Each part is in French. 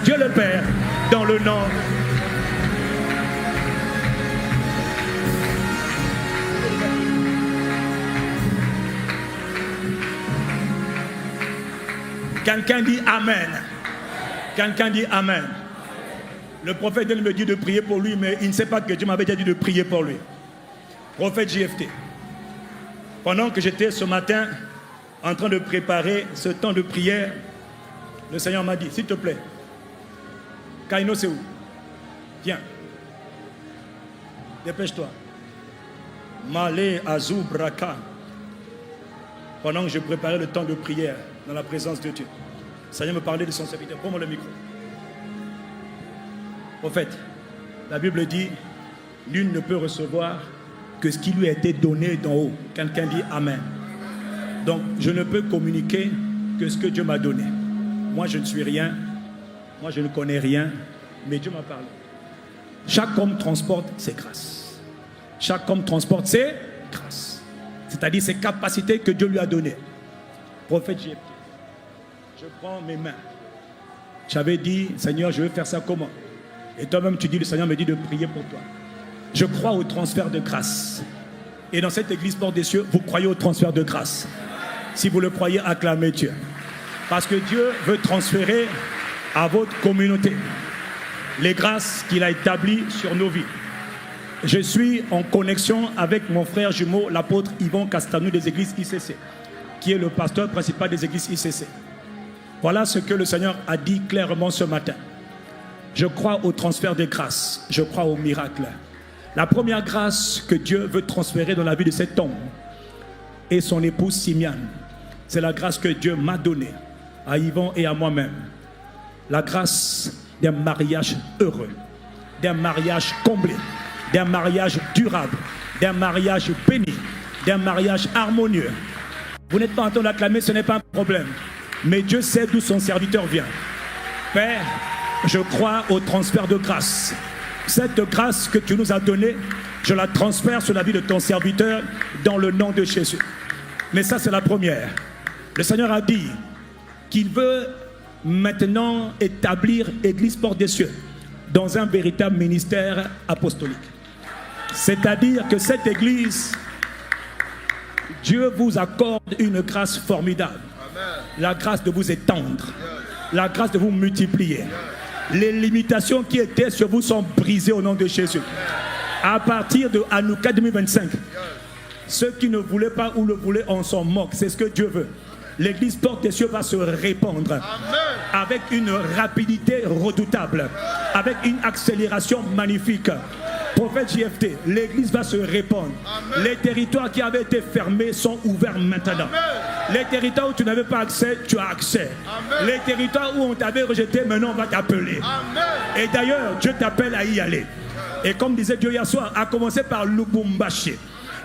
Dieu le Père, dans le nom. Quelqu'un dit Amen. Quelqu'un dit Amen. Le prophète me dit de prier pour lui, mais il ne sait pas que Dieu m'avait déjà dit de prier pour lui. Prophète JFT. Pendant que j'étais ce matin en train de préparer ce temps de prière, le Seigneur m'a dit, s'il te plaît, Kaino c'est où? Viens. Dépêche-toi. Malé Azou Braka. Pendant que je préparais le temps de prière dans la présence de Dieu, le Seigneur me parlait de son serviteur. Prends-moi le micro. Prophète, la Bible dit, nul ne peut recevoir que ce qui lui a été donné d'en haut. Quelqu'un dit Amen. Donc, je ne peux communiquer que ce que Dieu m'a donné. Moi, je ne suis rien. Moi, je ne connais rien. Mais Dieu m'a parlé. Chaque homme transporte ses grâces. Chaque homme transporte ses grâces. C'est-à-dire ses capacités que Dieu lui a données. Prophète JFT, je prends mes mains. J'avais dit, Seigneur, je veux faire ça comment? Et toi-même, tu dis, le Seigneur me dit de prier pour toi. Je crois au transfert de grâce. Et dans cette église Porte des Cieux, vous croyez au transfert de grâce. Si vous le croyez, acclamez Dieu. Parce que Dieu veut transférer à votre communauté les grâces qu'il a établies sur nos vies. Je suis en connexion avec mon frère jumeau, l'apôtre Yvon Castanou des églises ICC, qui est le pasteur principal des églises ICC. Voilà ce que le Seigneur a dit clairement ce matin. Je crois au transfert des grâces. Je crois au miracle. La première grâce que Dieu veut transférer dans la vie de cet homme et son épouse Simiane, c'est la grâce que Dieu m'a donnée à Yvon et à moi-même. La grâce d'un mariage heureux, d'un mariage comblé, d'un mariage durable, d'un mariage béni, d'un mariage harmonieux. Vous n'êtes pas en train d'acclamer, ce n'est pas un problème. Mais Dieu sait d'où son serviteur vient. Père, je crois au transfert de grâce. Cette grâce que tu nous as donnée, je la transfère sur la vie de ton serviteur dans le nom de Jésus. Mais ça, c'est la première. Le Seigneur a dit qu'il veut maintenant établir Église Porte des Cieux dans un véritable ministère apostolique. C'est-à-dire que cette Église, Dieu vous accorde une grâce formidable. La grâce de vous étendre, la grâce de vous multiplier. Les limitations qui étaient sur vous sont brisées au nom de Jésus. À partir de Hanouka 2025, ceux qui ne voulaient pas ou le voulaient, on s'en moque. C'est ce que Dieu veut. L'église Porte des Cieux va se répandre. Amen. Avec une rapidité redoutable, avec une accélération magnifique. Prophète JFT, l'église va se répandre. Amen. Les territoires qui avaient été fermés sont ouverts maintenant. Amen. Les territoires où tu n'avais pas accès, tu as accès. Amen. Les territoires où on t'avait rejeté, maintenant on va t'appeler. Et d'ailleurs, Dieu t'appelle à y aller. Et comme disait Dieu hier soir, à commencer par Lubumbashi.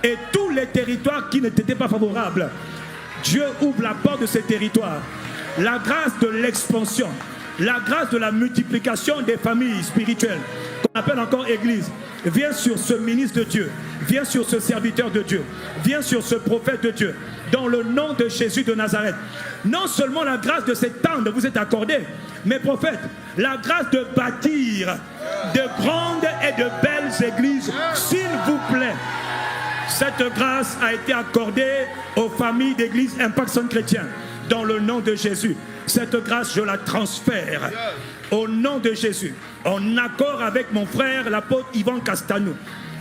Et tous les territoires qui ne t'étaient pas favorables, Dieu ouvre la porte de ces territoires. La grâce de l'expansion, la grâce de la multiplication des familles spirituelles, qu'on appelle encore église, vient sur ce ministre de Dieu, vient sur ce serviteur de Dieu, vient sur ce prophète de Dieu, dans le nom de Jésus de Nazareth. Non seulement la grâce de s'étendre vous est accordée, mais prophète, la grâce de bâtir de grandes et de belles églises, s'il vous plaît. Cette grâce a été accordée aux familles d'église Impact Centre Chrétien, dans le nom de Jésus. Cette grâce, je la transfère au nom de Jésus, en accord avec mon frère, l'apôtre Yvon Castanou,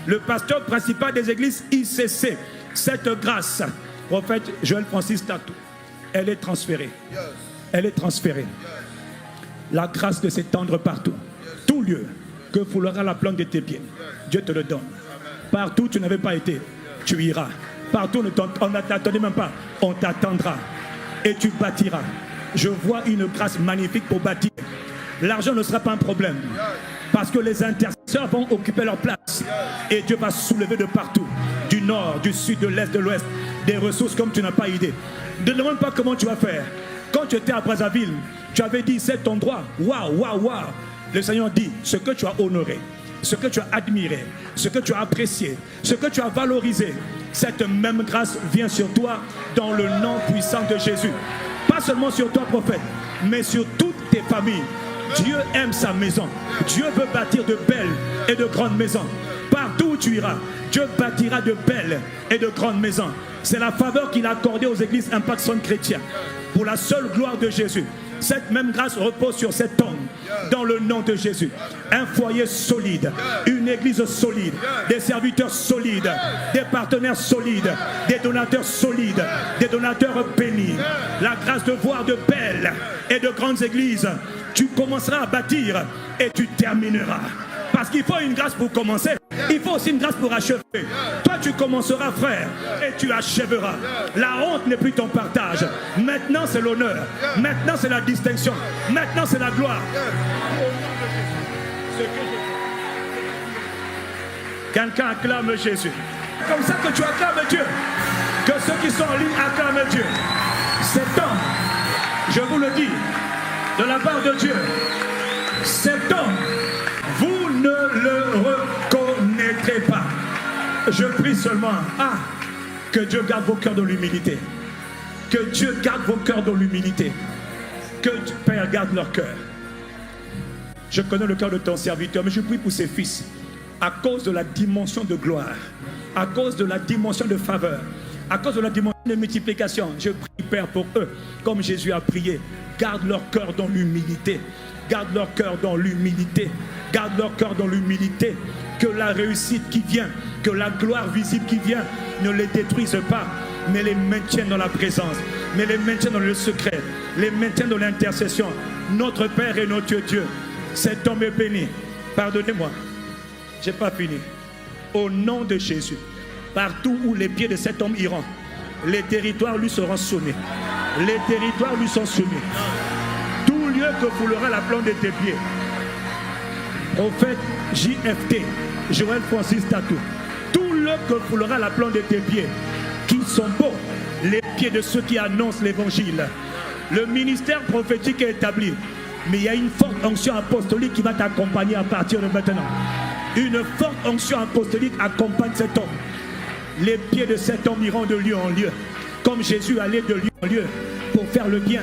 le pasteur principal des églises ICC. Cette grâce, prophète Joël Francis Tatou, elle est transférée. Elle est transférée. La grâce de s'étendre partout. Tout lieu que foulera la plante de tes pieds, Dieu te le donne. Partout où tu n'avais pas été, tu iras. Partout on ne t'attendait même pas, on t'attendra. Et tu bâtiras. Je vois une grâce magnifique pour bâtir. L'argent ne sera pas un problème. Parce que les intercesseurs vont occuper leur place. Et Dieu va soulever de partout. Du nord, du sud, de l'est, de l'ouest. Des ressources comme tu n'as pas idée. Ne demande pas comment tu vas faire. Quand tu étais à Brazzaville, tu avais dit c'est ton droit. Waouh, waouh, waouh. Le Seigneur dit ce que tu as honoré, ce que tu as admiré, ce que tu as apprécié, ce que tu as valorisé. Cette même grâce vient sur toi dans le nom puissant de Jésus. Pas seulement sur toi, prophète, mais sur toutes tes familles. Dieu aime sa maison. Dieu veut bâtir de belles et de grandes maisons. Partout où tu iras, Dieu bâtira de belles et de grandes maisons. C'est la faveur qu'il a accordée aux églises Impact Son Chrétien. Pour la seule gloire de Jésus. Cette même grâce repose sur cet homme. Dans le nom de Jésus. Un foyer solide. Une église solide. Des serviteurs solides. Des partenaires solides. Des donateurs solides. Des donateurs bénis. La grâce de voir de belles et de grandes églises. Tu commenceras à bâtir et tu termineras. Parce qu'il faut une grâce pour commencer. Il faut aussi une grâce pour achever. Toi, tu commenceras, frère, et tu achèveras. La honte n'est plus ton partage. Maintenant, c'est l'honneur. Maintenant, c'est la distinction. Maintenant, c'est la gloire. Quelqu'un acclame Jésus. Comme ça que tu acclames Dieu. Que ceux qui sont en ligne acclament Dieu. Cet homme, je vous le dis, de la part de Dieu, cet homme, vous ne le reconnaîtrez pas. Je prie seulement, que Dieu garde vos cœurs dans l'humilité. Que Dieu garde vos cœurs dans l'humilité. Que Père garde leur cœur. Je connais le cœur de ton serviteur, mais je prie pour ses fils. À cause de la dimension de gloire, à cause de la dimension de faveur, à cause de la dimension de multiplication, je prie, Père, pour eux, comme Jésus a prié. Garde leur cœur dans l'humilité. Garde leur cœur dans l'humilité. Garde leur cœur dans l'humilité. Que la réussite qui vient, que la gloire visible qui vient ne les détruise pas, mais les maintienne dans la présence, mais les maintienne dans le secret, les maintienne dans l'intercession. Notre Père et notre Dieu, cet homme est béni. Pardonnez-moi, je n'ai pas fini. Au nom de Jésus, partout où les pieds de cet homme iront, les territoires lui seront soumis. Les territoires lui sont soumis. Tout lieu que foulera la plante de tes pieds. Prophète JFT, Joël Francis Tatou, tout lieu que foulera la plante de tes pieds, qui sont beaux, les pieds de ceux qui annoncent l'évangile. Le ministère prophétique est établi, mais il y a une forte onction apostolique qui va t'accompagner à partir de maintenant. Une forte onction apostolique accompagne cet homme. Les pieds de cet homme iront de lieu en lieu, comme Jésus allait de lieu en lieu pour faire le bien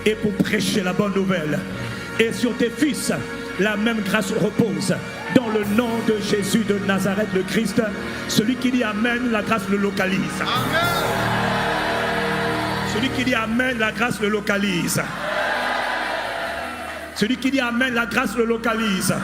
et pour prêcher la bonne nouvelle. Et sur tes fils, la même grâce repose. Dans le nom de Jésus de Nazareth, le Christ, celui qui dit Amen, la grâce le localise. Amen. Celui qui dit Amen, la grâce le localise. Celui qui dit Amen, la grâce le localise.